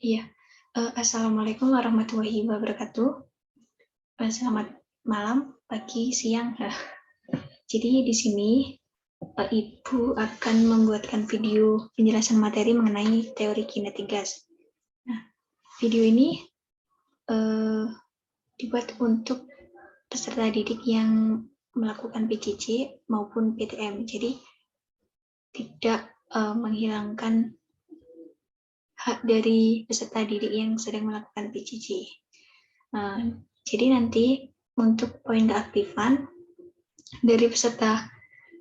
Iya, Assalamualaikum warahmatullahi wabarakatuh. Selamat malam, pagi, siang. Jadi di sini Ibu akan membuatkan video penjelasan materi mengenai teori kinetik gas. Nah, video ini dibuat untuk peserta didik yang melakukan PJJ maupun PTM. Jadi tidak menghilangkan hak dari peserta didik yang sedang melakukan PJJ. Jadi nanti untuk poin keaktifan dari peserta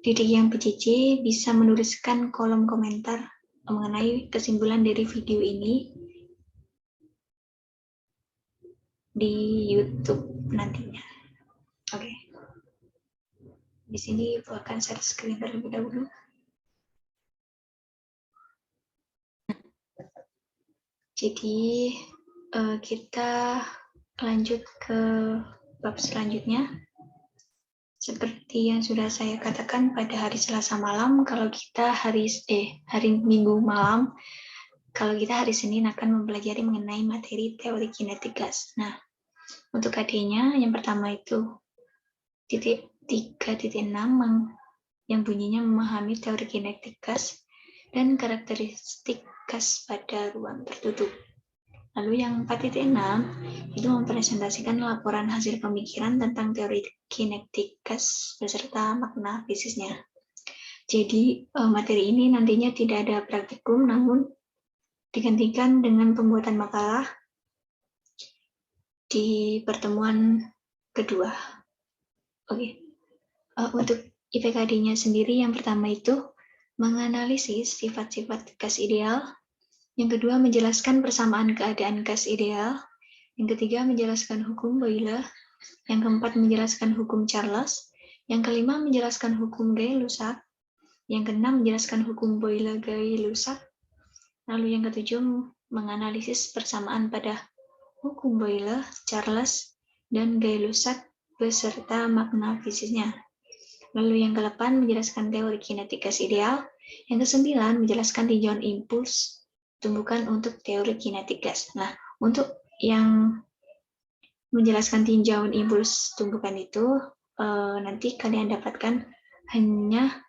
didik yang PJJ bisa menuliskan kolom komentar mengenai kesimpulan dari video ini di YouTube nantinya. Oke. Di sini Ibu akan share screen terlebih dahulu. Jadi kita lanjut ke bab selanjutnya. Seperti yang sudah saya katakan pada hari Selasa malam, kalau kita hari Minggu malam, kalau kita hari Senin akan mempelajari mengenai materi teori kinetik gas. Nah, untuk AD-nya yang pertama itu titik 3.6 yang bunyinya memahami teori kinetik gas dan karakteristik gas pada ruang tertutup. Lalu yang 4.6 itu mempresentasikan laporan hasil pemikiran tentang teori kinetik gas beserta makna fisiknya. Jadi materi ini nantinya tidak ada praktikum, namun digantikan dengan pembuatan makalah di pertemuan kedua. Oke. Untuk IPKD-nya sendiri yang pertama itu menganalisis sifat-sifat gas ideal. Yang kedua, menjelaskan persamaan keadaan gas ideal. Yang ketiga, menjelaskan hukum Boyle. Yang keempat, menjelaskan hukum Charles. Yang kelima, menjelaskan hukum Gay-Lussac. Yang keenam, menjelaskan hukum Boyle-Gay-Lussac. Lalu yang ketujuh, menganalisis persamaan pada hukum Boyle, Charles, dan Gay-Lussac beserta makna fisiknya. Lalu yang ke-8, menjelaskan teori kinetik gas ideal. Yang ke-9, menjelaskan tinjauan impuls tumbukan untuk teori kinetik gas. Nah, untuk yang menjelaskan tinjauan impuls tumbukan itu, nanti kalian dapatkan hanya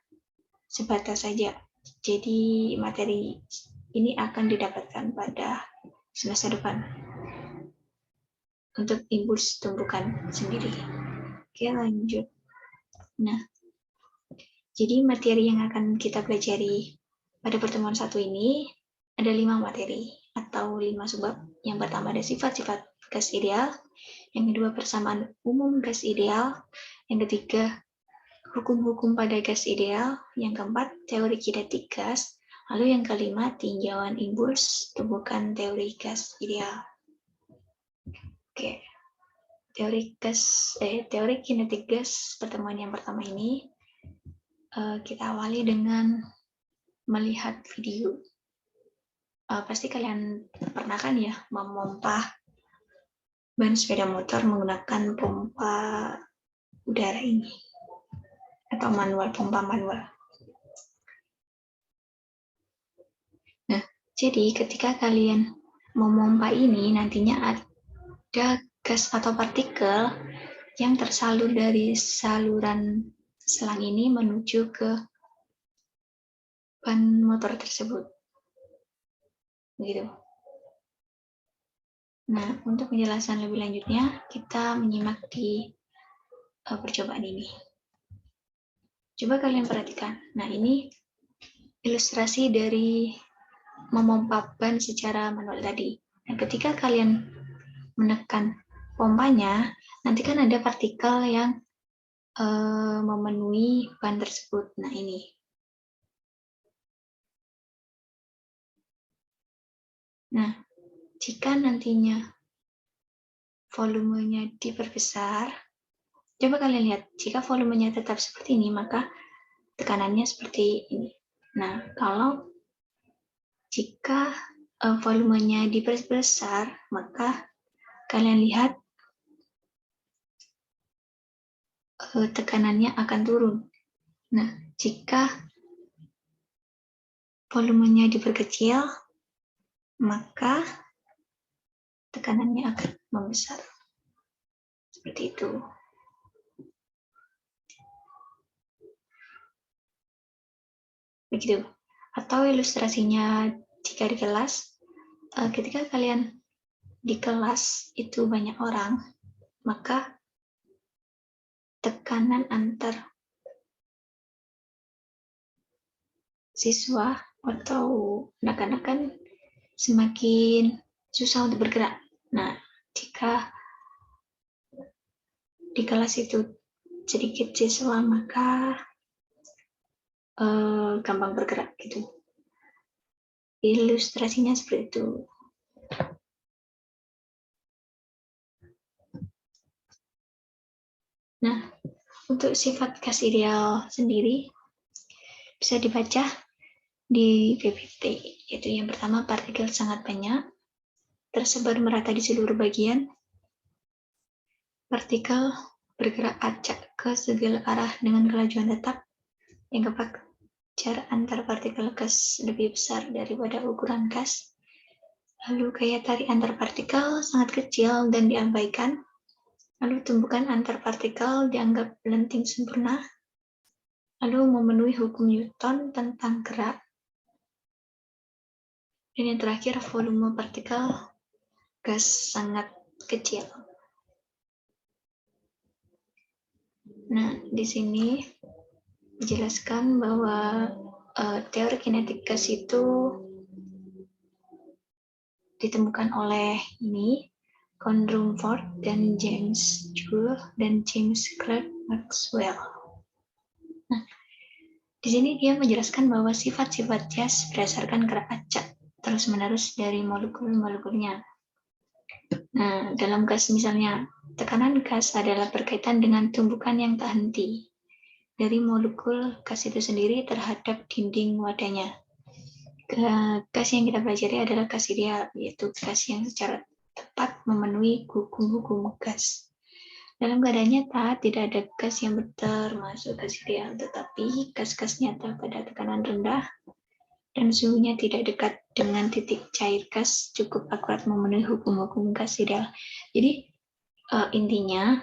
sebatas saja. Jadi materi ini akan didapatkan pada semester depan untuk impuls tumbukan sendiri. Oke, lanjut. Nah, jadi materi yang akan kita pelajari pada pertemuan satu ini ada 5 materi atau 5 subbab. Yang pertama ada sifat-sifat gas ideal, yang kedua persamaan umum gas ideal, yang ketiga hukum-hukum pada gas ideal, yang keempat teori kinetik gas, lalu yang kelima tinjauan impuls tumbukan teori gas ideal. Oke. Teori kinetik gas pertemuan yang pertama ini kita awali dengan melihat video. Pasti kalian pernah kan ya memompa ban sepeda motor menggunakan pompa udara ini atau pompa manual. Nah, jadi ketika kalian memompa ini nantinya ada gas atau partikel yang tersalur dari saluran selang ini menuju ke ban motor tersebut. Begitu. Nah, untuk penjelasan lebih lanjutnya, kita menyimak di percobaan ini. Coba kalian perhatikan. Nah, ini ilustrasi dari memompa ban secara manual tadi. Nah, ketika kalian menekan pompanya, nanti kan ada partikel yang memenuhi ban tersebut. Nah, ini. Nah, jika nantinya volumenya diperbesar, coba kalian lihat, jika volumenya tetap seperti ini, maka tekanannya seperti ini. Nah, kalau jika volumenya diperbesar, maka kalian lihat tekanannya akan turun. Nah, jika volumenya diperkecil, maka tekanannya akan membesar. Seperti itu. Begitu. Atau ilustrasinya jika di kelas, ketika kalian di kelas itu banyak orang, maka tekanan antar siswa atau anak-anak kan semakin susah untuk bergerak. Nah, jika di kelas itu sedikit siswa, maka gampang bergerak gitu. Ilustrasinya seperti itu. Nah, untuk sifat gas ideal sendiri bisa dibaca di PPT, yaitu yang pertama partikel sangat banyak, tersebar merata di seluruh bagian, partikel bergerak acak ke segala arah dengan kelajuan tetap, yang keempat jarak antar partikel gas lebih besar daripada ukuran gas, lalu gaya tarik antar partikel sangat kecil dan diabaikan, lalu tumbukan antar partikel dianggap lenting sempurna, lalu memenuhi hukum Newton tentang gerak, dan yang terakhir volume partikel gas sangat kecil. Nah, di sini dijelaskan bahwa teori kinetik gas itu ditemukan oleh Con Rumford dan James Joule dan James Clerk Maxwell. Nah, di sini dia menjelaskan bahwa sifat-sifat gas berdasarkan gerak acak terus-menerus dari molekul-molekulnya. Nah, dalam gas misalnya, tekanan gas adalah berkaitan dengan tumbukan yang tak henti dari molekul gas itu sendiri terhadap dinding wadahnya. Gas yang kita pelajari adalah gas ideal, yaitu gas yang secara tepat memenuhi hukum-hukum gas. Dalam keadaan nyata, tidak ada gas yang termasuk gas ideal, tetapi gas-gas nyata pada tekanan rendah dan suhunya tidak dekat dengan titik cair gas cukup akurat memenuhi hukum-hukum gas ideal. Jadi intinya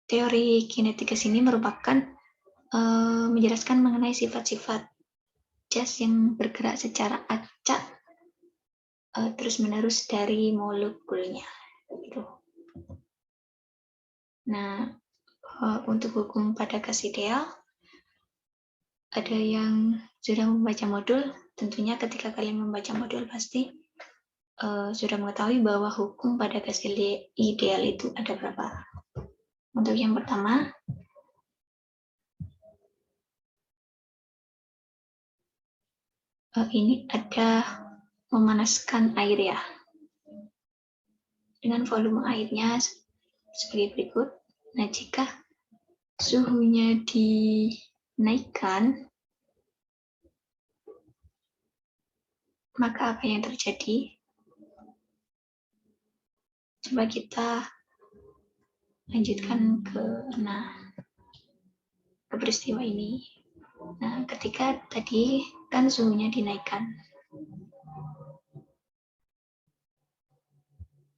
teori kinetik gas ini merupakan menjelaskan mengenai sifat-sifat gas yang bergerak secara acak terus-menerus dari molekulnya. Gitu. Nah, untuk hukum pada gas ideal, ada yang sudah membaca modul, tentunya ketika kalian membaca modul pasti sudah mengetahui bahwa hukum pada gas ideal itu ada berapa. Untuk yang pertama, ini ada memanaskan air ya. Dengan volume airnya sebagai berikut. Nah, jika suhunya dinaikkan, maka apa yang terjadi? Coba kita lanjutkan ke peristiwa ini. Nah, ketika tadi kan suhunya dinaikkan,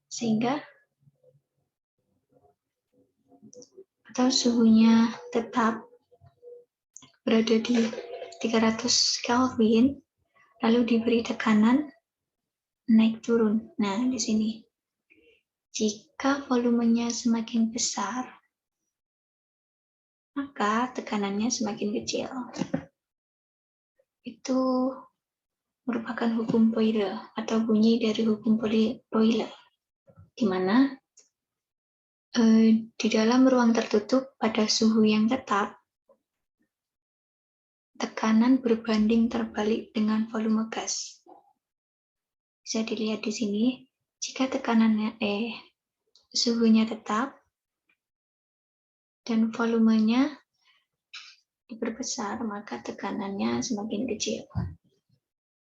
sehingga atau suhunya tetap berada di 300 Kelvin, lalu diberi tekanan naik turun. Nah, di sini jika volumenya semakin besar, maka tekanannya semakin kecil. Itu merupakan hukum Boyle atau bunyi dari hukum Boyle, di mana di dalam ruang tertutup pada suhu yang tetap, tekanan berbanding terbalik dengan volume gas. Bisa dilihat di sini, jika tekanannya suhunya tetap dan volumenya diperbesar, maka tekanannya semakin kecil.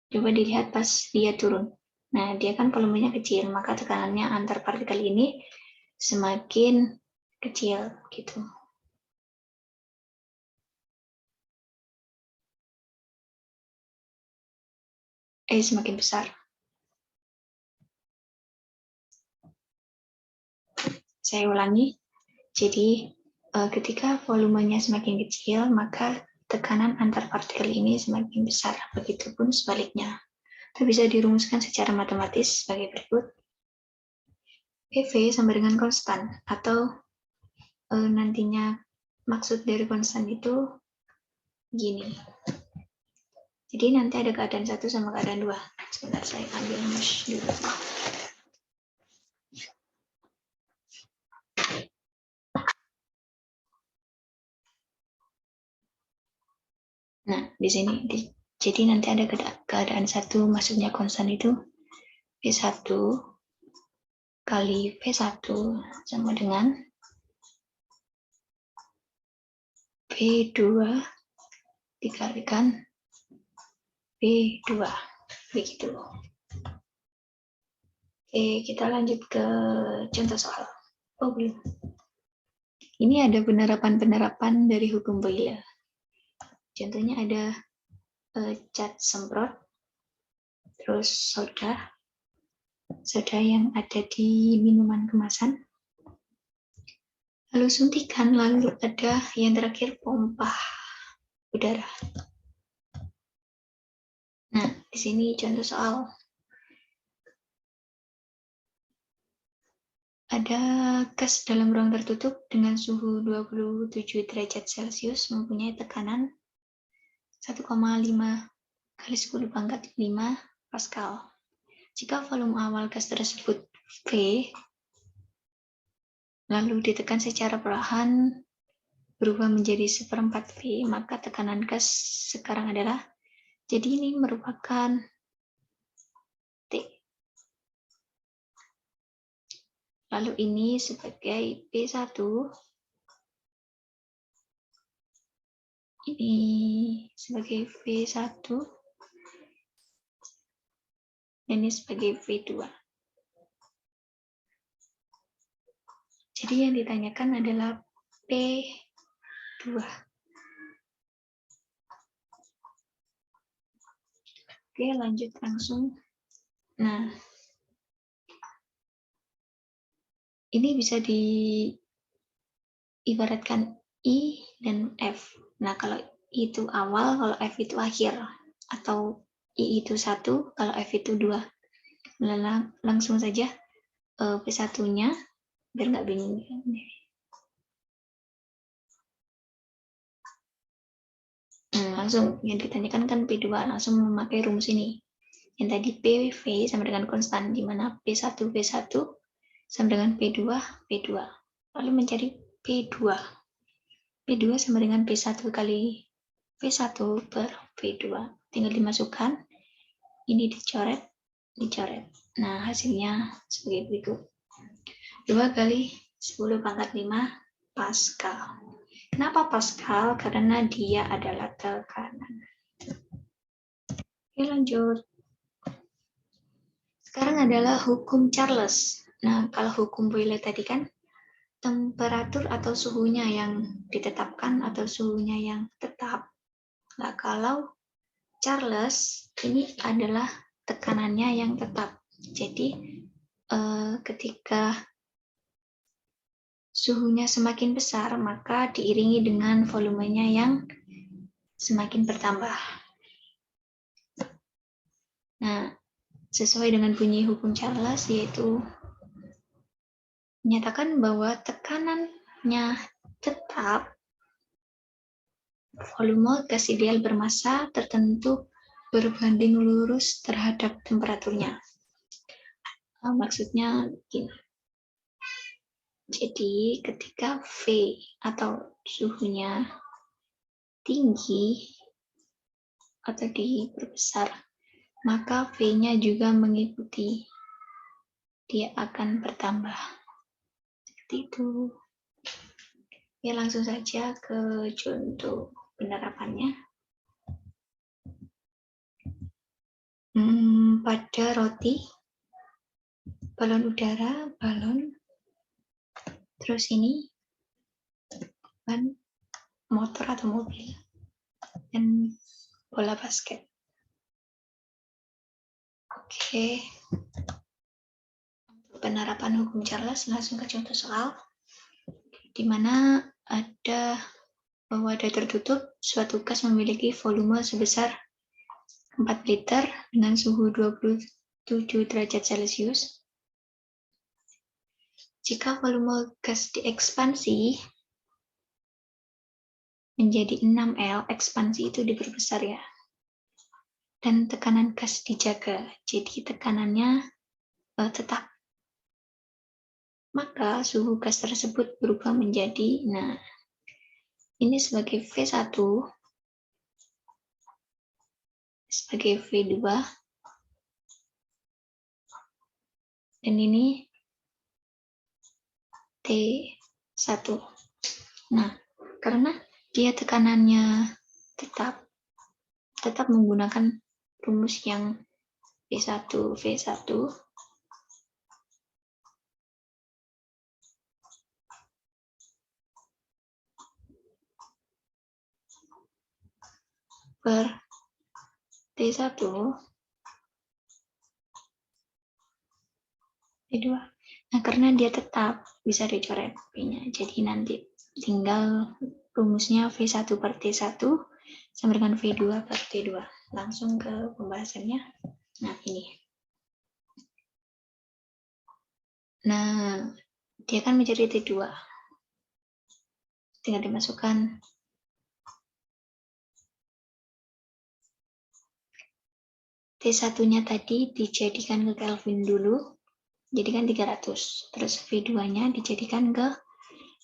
Coba dilihat pas dia turun. Nah, dia kan volumenya kecil, maka tekanannya antar partikel ini semakin kecil gitu. Semakin besar. Saya ulangi. Jadi ketika volumenya semakin kecil, maka tekanan antar partikel ini semakin besar. Begitupun sebaliknya. Itu bisa dirumuskan secara matematis sebagai berikut. PV sama dengan konstan, atau nantinya maksud dari konstan itu gini. Jadi nanti ada keadaan 1 sama keadaan 2. Sebentar, saya ambil mesh dulu. Nah, di sini. Jadi nanti ada keadaan 1, maksudnya konstan itu P1 kali P1 sama dengan P2 dikalikan P2. Begitu. Oke, kita lanjut ke contoh soal. Oh, belum. Ini ada penerapan-penerapan dari hukum Boyle. Contohnya ada cat semprot, terus soda yang ada di minuman kemasan, lalu suntikan, lalu ada yang terakhir pompa udara. Nah, di sini contoh soal. Ada gas dalam ruang tertutup dengan suhu 27 derajat Celcius mempunyai tekanan 1,5 kali 10 pangkat 5 Pascal. Jika volume awal gas tersebut V, lalu ditekan secara perlahan berubah menjadi 1/4 V, maka tekanan gas sekarang adalah, jadi ini merupakan T. Lalu ini sebagai P1, ini sebagai V1, dan ini sebagai V2. Jadi yang ditanyakan adalah P2. Oke, lanjut langsung. Nah, ini bisa diibaratkan I dan F. Nah, kalau I itu awal, kalau F itu akhir. Atau I itu 1, kalau F itu 2. Langsung saja P1-nya, biar nggak bingung. Langsung, yang ditanyakan kan P2, langsung memakai rumus ini. Yang tadi PV sama dengan konstan, di mana P1 sama dengan P2 lalu mencari P2 sama dengan P1 kali P1 per P2, tinggal dimasukkan, ini dicoret. Nah, hasilnya sebagai berikut. 2 kali 10 pangkat 5 Pascal. Kenapa Pascal? Karena dia adalah tekanan. Oke, lanjut. Sekarang adalah hukum Charles. Nah, kalau hukum Boyle tadi kan temperatur atau suhunya yang ditetapkan atau suhunya yang tetap. Nah, kalau Charles ini adalah tekanannya yang tetap. Jadi ketika suhunya semakin besar, maka diiringi dengan volumenya yang semakin bertambah. Nah, sesuai dengan bunyi hukum Charles, yaitu menyatakan bahwa tekanannya tetap, volume gas ideal bermassa tertentu berbanding lurus terhadap temperaturnya. Maksudnya gini. Jadi ketika V atau suhunya tinggi atau diperbesar, maka V-nya juga mengikuti, dia akan bertambah. Seperti itu. Ya, langsung saja ke contoh penerapannya. Pada roti, balon udara, terus ini ban motor atau mobil, dan bola basket. Oke. penerapan hukum Charles, langsung ke contoh soal, di mana ada wadah tertutup suatu gas memiliki volume sebesar 4 liter dengan suhu 27 derajat Celcius. Jika volume gas diekspansi menjadi 6L, ekspansi itu diperbesar ya. Dan tekanan gas dijaga, jadi tekanannya tetap. Maka suhu gas tersebut berubah menjadi, nah ini sebagai V1, sebagai V2, dan ini T1. Nah, karena dia tekanannya tetap menggunakan rumus yang V1 per T1 T2. Nah, karena dia tetap bisa dicoret P-nya. Jadi nanti tinggal rumusnya V1 per T1 sama dengan V2 per T2. Langsung ke pembahasannya. Nah, ini. Nah, dia kan menjadi T2. Tinggal dimasukkan T1-nya tadi dijadikan ke Kelvin dulu, jadikan 300. Terus V2-nya dijadikan ke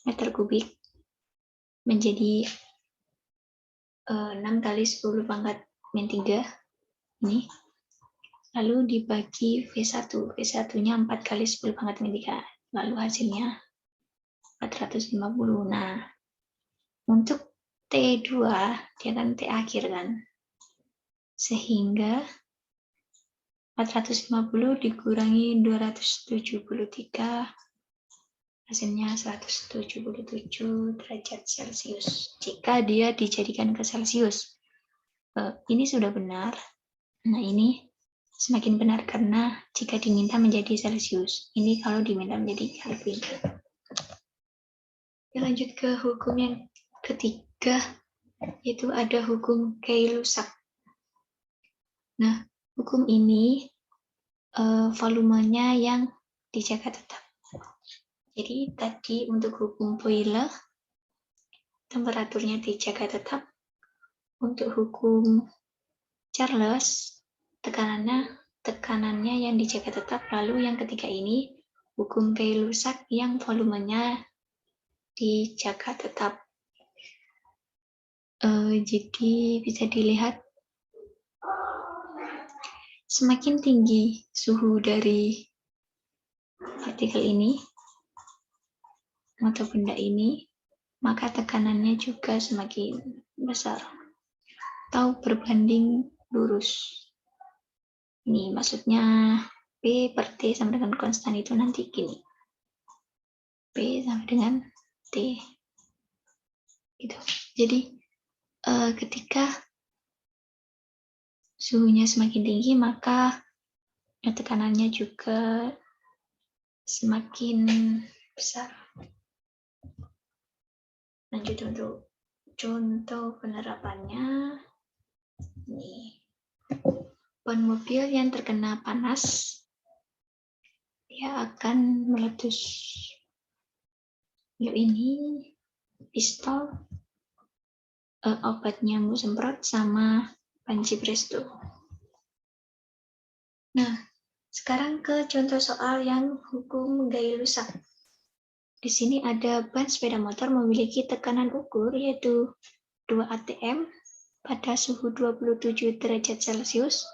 meter kubik, menjadi 6 kali 10 pangkat min 3. Ini. Lalu dibagi V1. V1-nya 4 kali 10 pangkat min 3. Lalu hasilnya 450. Nah, untuk T2, dia kan T akhir kan. Sehingga 450 dikurangi 273, hasilnya 177 derajat Celcius. Jika dia dijadikan ke Celcius. Ini sudah benar. Nah, ini semakin benar karena jika diminta menjadi Celcius. Ini kalau diminta menjadi Kelvin. Lanjut ke hukum yang ketiga, yaitu ada hukum Gay-Lussac. Nah, hukum ini volumenya yang dijaga tetap. Jadi tadi untuk hukum Boyle, temperaturnya dijaga tetap. Untuk hukum Charles, tekanannya yang dijaga tetap. Lalu yang ketiga ini, hukum Gay-Lussac yang volumenya dijaga tetap. Jadi bisa dilihat semakin tinggi suhu dari partikel ini atau benda ini, maka tekanannya juga semakin besar atau berbanding lurus. Ini maksudnya P per T sama dengan konstan itu nanti gini. P sama dengan T. Gitu. Jadi ketika suhunya semakin tinggi, maka tekanannya juga semakin besar. Lanjut untuk contoh penerapannya. Nih. Ban mobil yang terkena panas, dia akan meletus. Yuk, ini pistol, obat nyamuk semprot, sama panci presto. Nah, sekarang ke contoh soal yang hukum Gay-Lussac. Di sini ada ban sepeda motor memiliki tekanan ukur yaitu 2 atm pada suhu 27 derajat Celcius.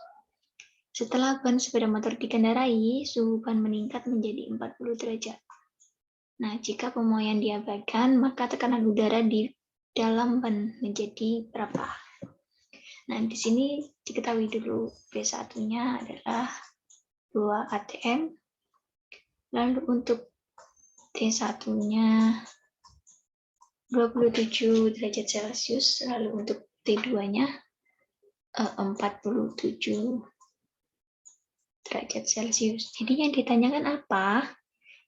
Setelah ban sepeda motor dikendarai, suhu ban meningkat menjadi 40 derajat. Nah, jika pemoian diabaikan, maka tekanan udara di dalam ban menjadi berapa? Nah, di sini diketahui dulu V1-nya adalah 2 atm. Lalu untuk T1-nya 27 derajat Celcius, lalu untuk T2-nya 47 derajat Celcius. Jadi yang ditanyakan apa?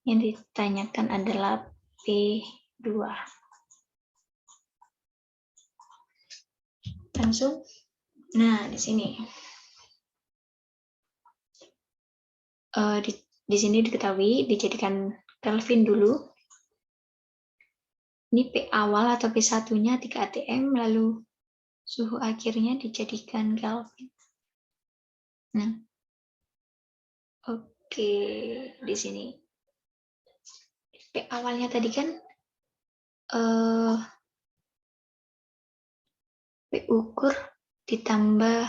Yang ditanyakan adalah P2. Langsung. Nah, di sini. Di sini diketahui dijadikan Kelvin dulu. Ini P awal atau P1-nya 3 atm, lalu suhu akhirnya dijadikan Kelvin. Nah, oke, di sini. P awalnya tadi kan P ukur ditambah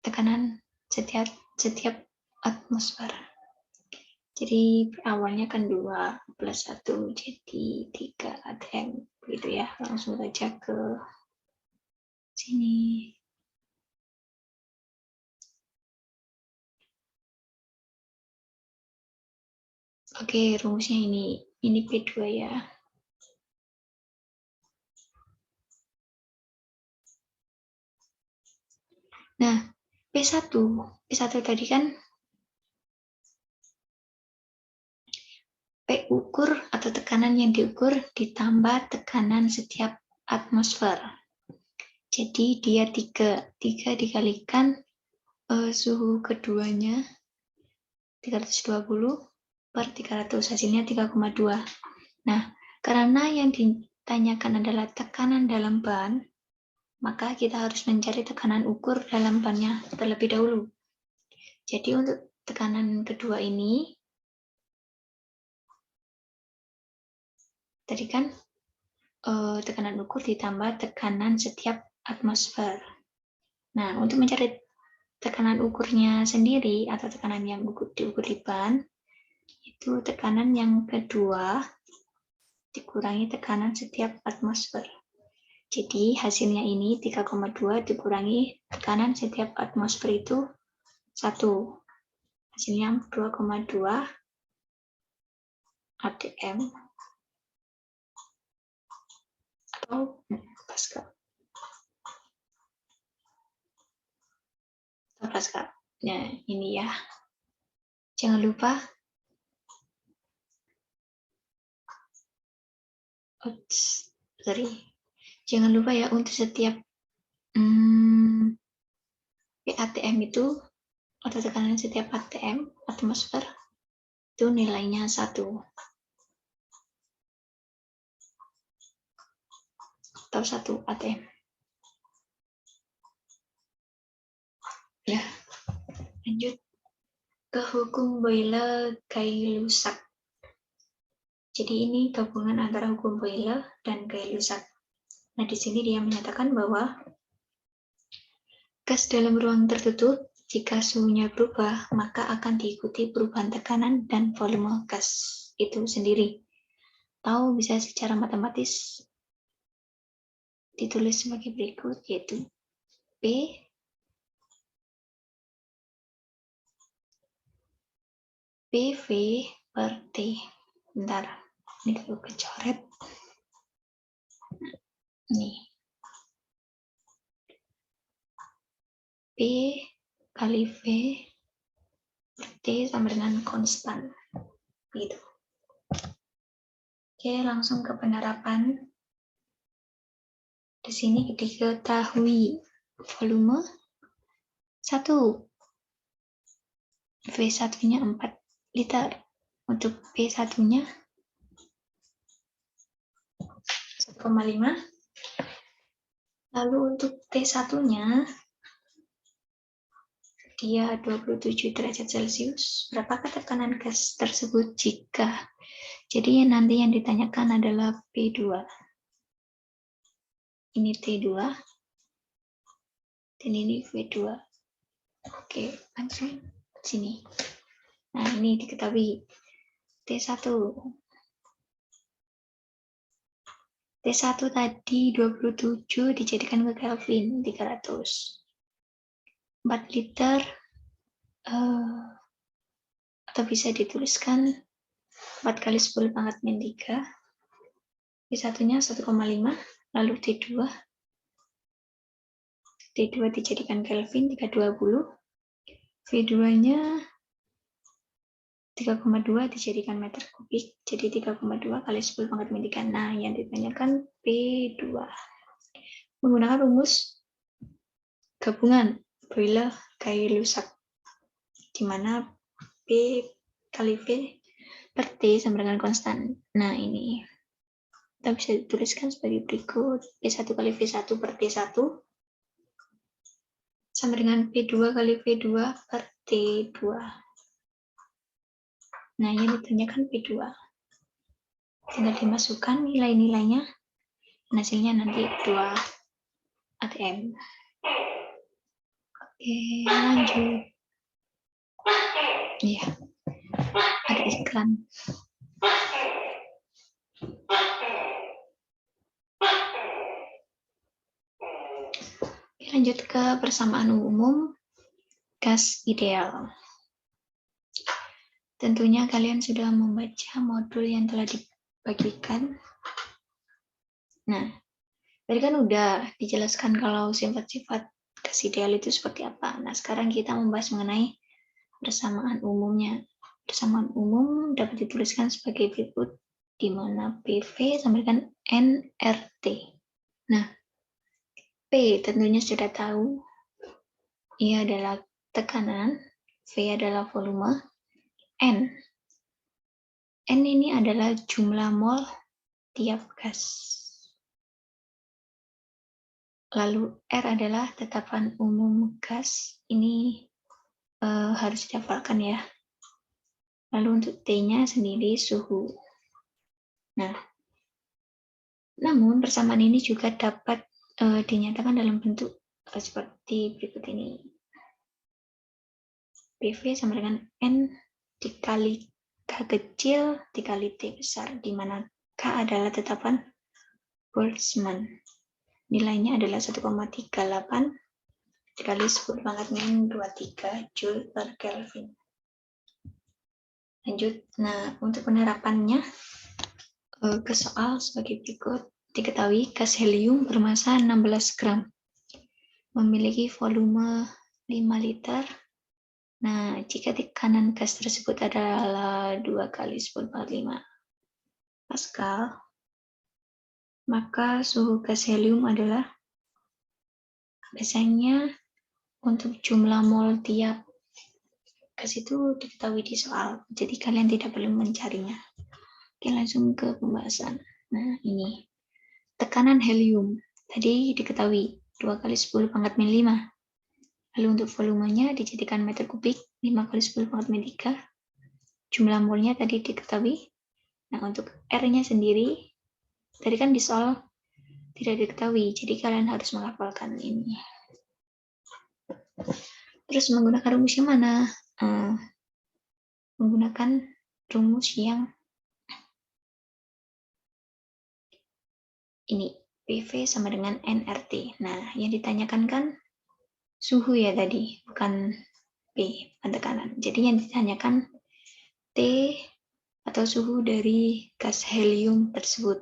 tekanan setiap atmosfer. Jadi awalnya kan 2 plus 1 jadi 3 atm gitu ya. Langsung saja ke sini. Oke, rumusnya ini P2 ya. Nah, P1 tadi kan P ukur atau tekanan yang diukur ditambah tekanan setiap atmosfer. Jadi dia 3 dikalikan suhu keduanya 320 per 300, hasilnya 3,2. Nah, karena yang ditanyakan adalah tekanan dalam ban, maka kita harus mencari tekanan ukur dalam bannya terlebih dahulu. Jadi untuk tekanan kedua ini, tadi kan tekanan ukur ditambah tekanan setiap atmosfer. Nah, untuk mencari tekanan ukurnya sendiri atau tekanan yang diukur di ban, itu tekanan yang kedua dikurangi tekanan setiap atmosfer. Jadi hasilnya ini 3,2 dikurangi tekanan setiap atmosfer itu 1. Hasilnya 2,2 atm atau Pascal. Pascal. Nah, ini ya. Jangan lupa jangan lupa ya untuk setiap PATM itu atau tekanan setiap ATM atmosfer itu nilainya 1 atau 1 ATM. Ya, lanjut ke hukum Boyle-Gay-Lussac. Jadi ini gabungan antara hukum Boyle dan Gay-Lussac. Nah, di sini dia menyatakan bahwa gas dalam ruang tertutup, jika suhunya berubah, maka akan diikuti perubahan tekanan dan volume gas itu sendiri. Atau bisa secara matematis ditulis sebagai berikut, yaitu PV per T. Bentar, ini dulu kecoret. Nih. P kali V per T sama dengan konstan. Gitu. Oke, langsung ke penerapan. Di sini diketahui volume 1. V1-nya 4 liter. Untuk P1-nya 1,5. Lalu untuk T1-nya dia 27 derajat Celcius. Berapakah tekanan gas tersebut jika? Jadi nanti yang ditanyakan adalah P2. Ini T2 dan ini V2. Oke, langsung sini. Nah, ini diketahui T1. T1 tadi 27 dijadikan ke Kelvin 300. 4 liter atau bisa dituliskan 4 kali 10 pangkat min 3. T1-nya 1,5, lalu T2 dijadikan Kelvin 320. V2-nya 3,2 dijadikan meter kubik, jadi 3,2 kali 10 pangkat min 3. Nah, yang ditanyakan P2. Menggunakan rumus gabungan Boyle-Gay-Lussac, di mana P kali V per T sama dengan konstan. Nah, ini kita bisa dituliskan sebagai berikut. P1 kali V1 per T1 sama dengan P2 kali V2 per T2. Nah, yang ditanyakan P2. Tinggal dimasukkan nilai-nilainya. Hasilnya nanti 2 ATM. Oke, lanjut. Iya, ada iklan. Oke, lanjut ke persamaan umum gas ideal. Tentunya kalian sudah membaca modul yang telah dibagikan. Nah, tadi kan udah dijelaskan kalau sifat-sifat gas ideal itu seperti apa. Nah, sekarang kita membahas mengenai persamaan umumnya. Persamaan umum dapat dituliskan sebagai berikut, di mana PV sama dengan nRT. Nah, P tentunya sudah tahu, ia adalah tekanan, V adalah volume, N ini adalah jumlah mol tiap gas. Lalu R adalah tetapan umum gas. Ini harus dihafalkan ya. Lalu untuk T-nya sendiri suhu. Nah, namun persamaan ini juga dapat dinyatakan dalam bentuk seperti berikut ini. PV sama dengan N dikali K kecil dikali T besar, di mana K adalah tetapan Boltzmann. Nilainya adalah 1,38 dikali 10 pangkat min 23 Joule per Kelvin. Lanjut, nah untuk penerapannya ke soal sebagai berikut. Diketahui gas helium bermassa 16 gram, memiliki volume 5 liter. Nah, jika tekanan gas tersebut adalah 2 kali 10 pangkat 5 Pascal, maka suhu gas helium adalah, biasanya untuk jumlah mol tiap gas itu diketahui di soal, jadi kalian tidak perlu mencarinya. Oke, langsung ke pembahasan. Nah, ini tekanan helium tadi diketahui 2 kali 10 pangkat min 5. Lalu untuk volumenya dijadikan meter kubik 5 kali 10 pangkat min 3. Jumlah molnya tadi diketahui. Nah, untuk R-nya sendiri tadi kan di soal tidak diketahui, jadi kalian harus menghafalkan ini. Terus menggunakan rumus yang mana? Menggunakan rumus yang ini, PV sama dengan nRT. Nah, yang ditanyakan kan suhu ya tadi, bukan P, bukan tekanan. Jadi yang ditanyakan T atau suhu dari gas helium tersebut.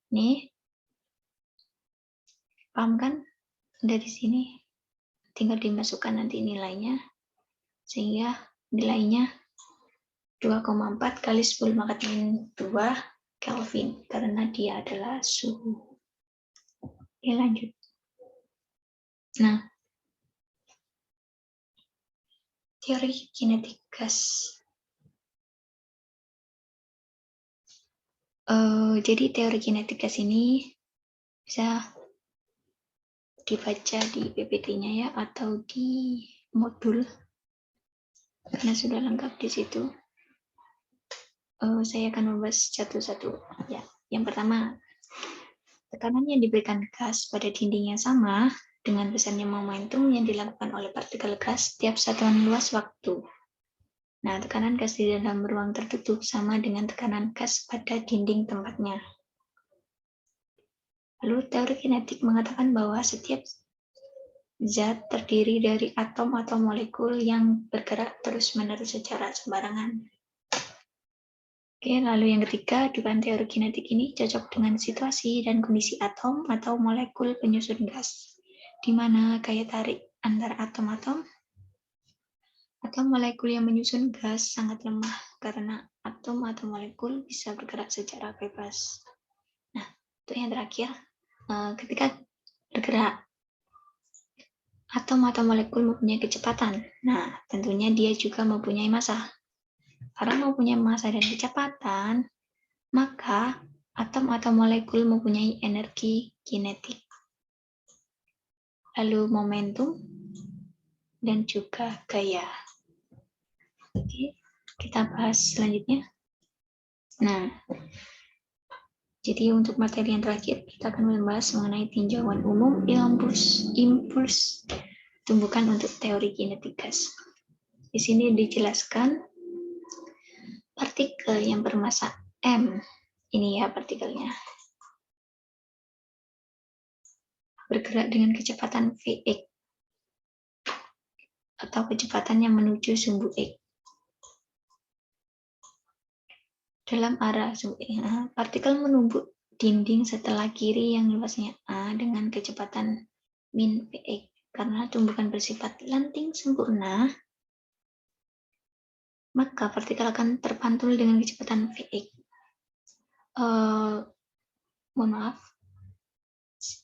Nih, paham kan? Dari sini tinggal dimasukkan nanti nilainya, sehingga nilainya 2,4 kali 10 pangkat min 2 Kelvin, karena dia adalah suhu. Oke, lanjut. Nah, teori kinetik gas. Jadi teori kinetik gas ini bisa dibaca di PPT-nya ya, atau di modul, karena sudah lengkap di situ. Saya akan membahas satu-satu. Ya, yang pertama, tekanan yang diberikan gas pada dinding yang sama dengan besarnya momentum yang dilakukan oleh partikel gas setiap satuan luas waktu. Nah, tekanan gas di dalam ruang tertutup sama dengan tekanan gas pada dinding tempatnya. Lalu teori kinetik mengatakan bahwa setiap zat terdiri dari atom atau molekul yang bergerak terus-menerus secara sembarangan. Oke, lalu yang ketiga, dugaan teori kinetik ini cocok dengan situasi dan kondisi atom atau molekul penyusun gas, di mana gaya tarik antara atom-atom atau molekul yang menyusun gas sangat lemah karena atom atau molekul bisa bergerak secara bebas. Nah, untuk yang terakhir, ketika bergerak, atom atau molekul mempunyai kecepatan. Nah, tentunya dia juga mempunyai massa. Karena mempunyai massa dan kecepatan, maka atom atau molekul mempunyai energi kinetik. Lalu momentum dan juga gaya. Oke, kita bahas selanjutnya. Nah, jadi untuk materi yang terakhir, kita akan membahas mengenai tinjauan umum impuls tumbukan untuk teori kinetik gas. Di sini dijelaskan partikel yang bermassa M, ini ya partikelnya, bergerak dengan kecepatan Vx atau kecepatan yang menuju sumbu X. Dalam arah sumbu X, partikel menumbuk dinding setelah kiri yang luasnya A dengan kecepatan min Vx. Karena tumbukan bersifat lanting sempurna, maka partikel akan terpantul dengan kecepatan Vx. Mohon maaf,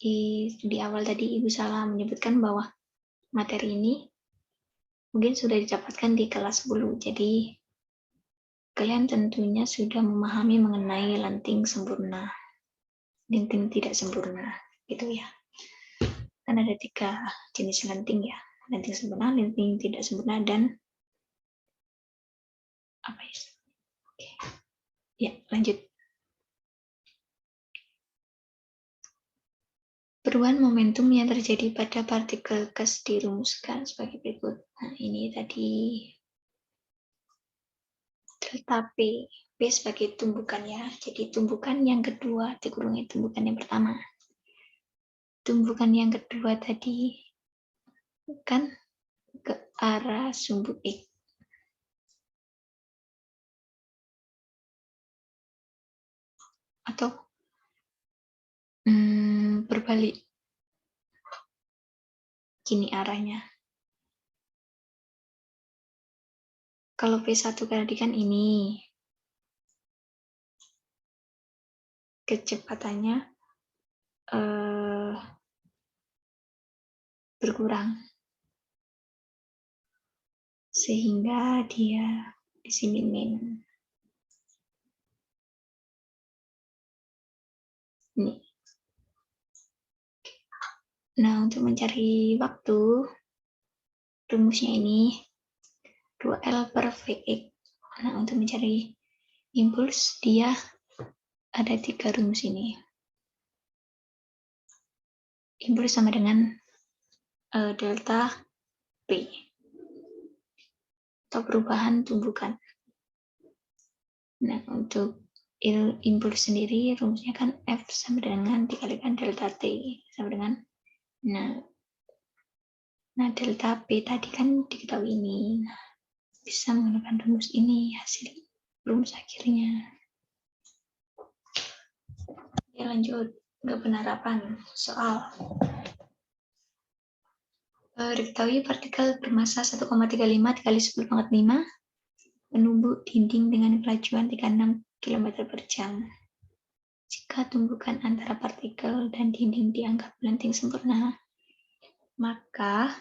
di awal tadi Ibu salah menyebutkan bahwa materi ini mungkin sudah didapatkan di kelas 10. Jadi kalian tentunya sudah memahami mengenai lanting sempurna, lanting tidak sempurna, gitu ya. Kan ada 3 jenis lanting ya, lanting sempurna, lanting tidak sempurna, dan apa ya? Oke. Ya, lanjut. Perubahan momentum yang terjadi pada partikel gas dirumuskan sebagai berikut. Nah, ini tadi delta P. P sebagai tumbukan ya. Jadi tumbukan yang kedua dikurungi tumbukan yang pertama. Tumbukan yang kedua tadi kan ke arah sumbu X. Atau berbalik. Gini arahnya. Kalau P1 tadi kan ini. Kecepatannya berkurang. Sehingga dia di sini min. Ini. Nah, untuk mencari waktu, rumusnya ini 2L per Vx. Nah, untuk mencari impuls, dia ada 3 rumus ini. Impuls sama dengan delta P. Atau perubahan tumbukan. Nah, untuk impuls sendiri, rumusnya kan F sama dengan dikalikan delta T. Sama dengan, nah delta P tadi kan diketahui ini. Nah, bisa menggunakan rumus ini, hasil rumus akhirnya. Ya, lanjut ke penerapan soal. Diketahui partikel bermassa 1,35 dikali 10⁵ menumbuk dinding dengan kelajuan 36 km per jam. Jika tumbukan antara partikel dan dinding dianggap lanting sempurna, maka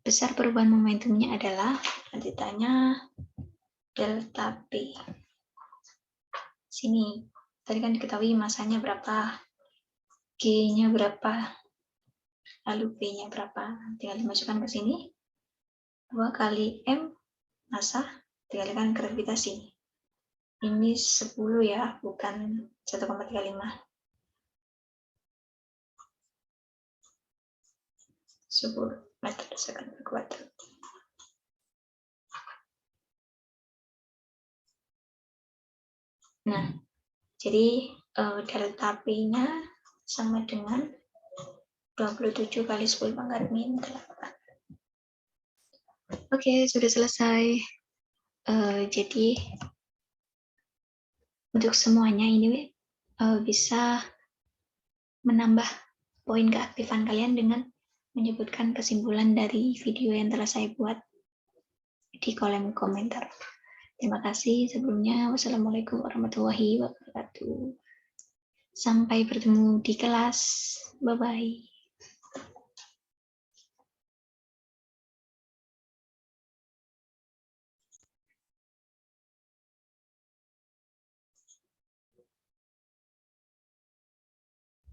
besar perubahan momentumnya adalah, lanjutannya, delta P. Sini, tadi kan diketahui massanya berapa, G-nya berapa, lalu P-nya berapa. Tinggal dimasukkan ke sini. 2 kali M massa dikalikan gravitasi. Ini 10 ya, bukan 1,35. 10 meter second per kuadrat. Nah, jadi delta P-nya sama dengan 27 kali 10⁻⁸. Oke, sudah selesai. Jadi untuk semuanya ini bisa menambah poin keaktifan kalian dengan menyebutkan kesimpulan dari video yang telah saya buat. Jadi di kolom komentar. Terima kasih sebelumnya. Wassalamualaikum warahmatullahi wabarakatuh. Sampai bertemu di kelas. Bye-bye.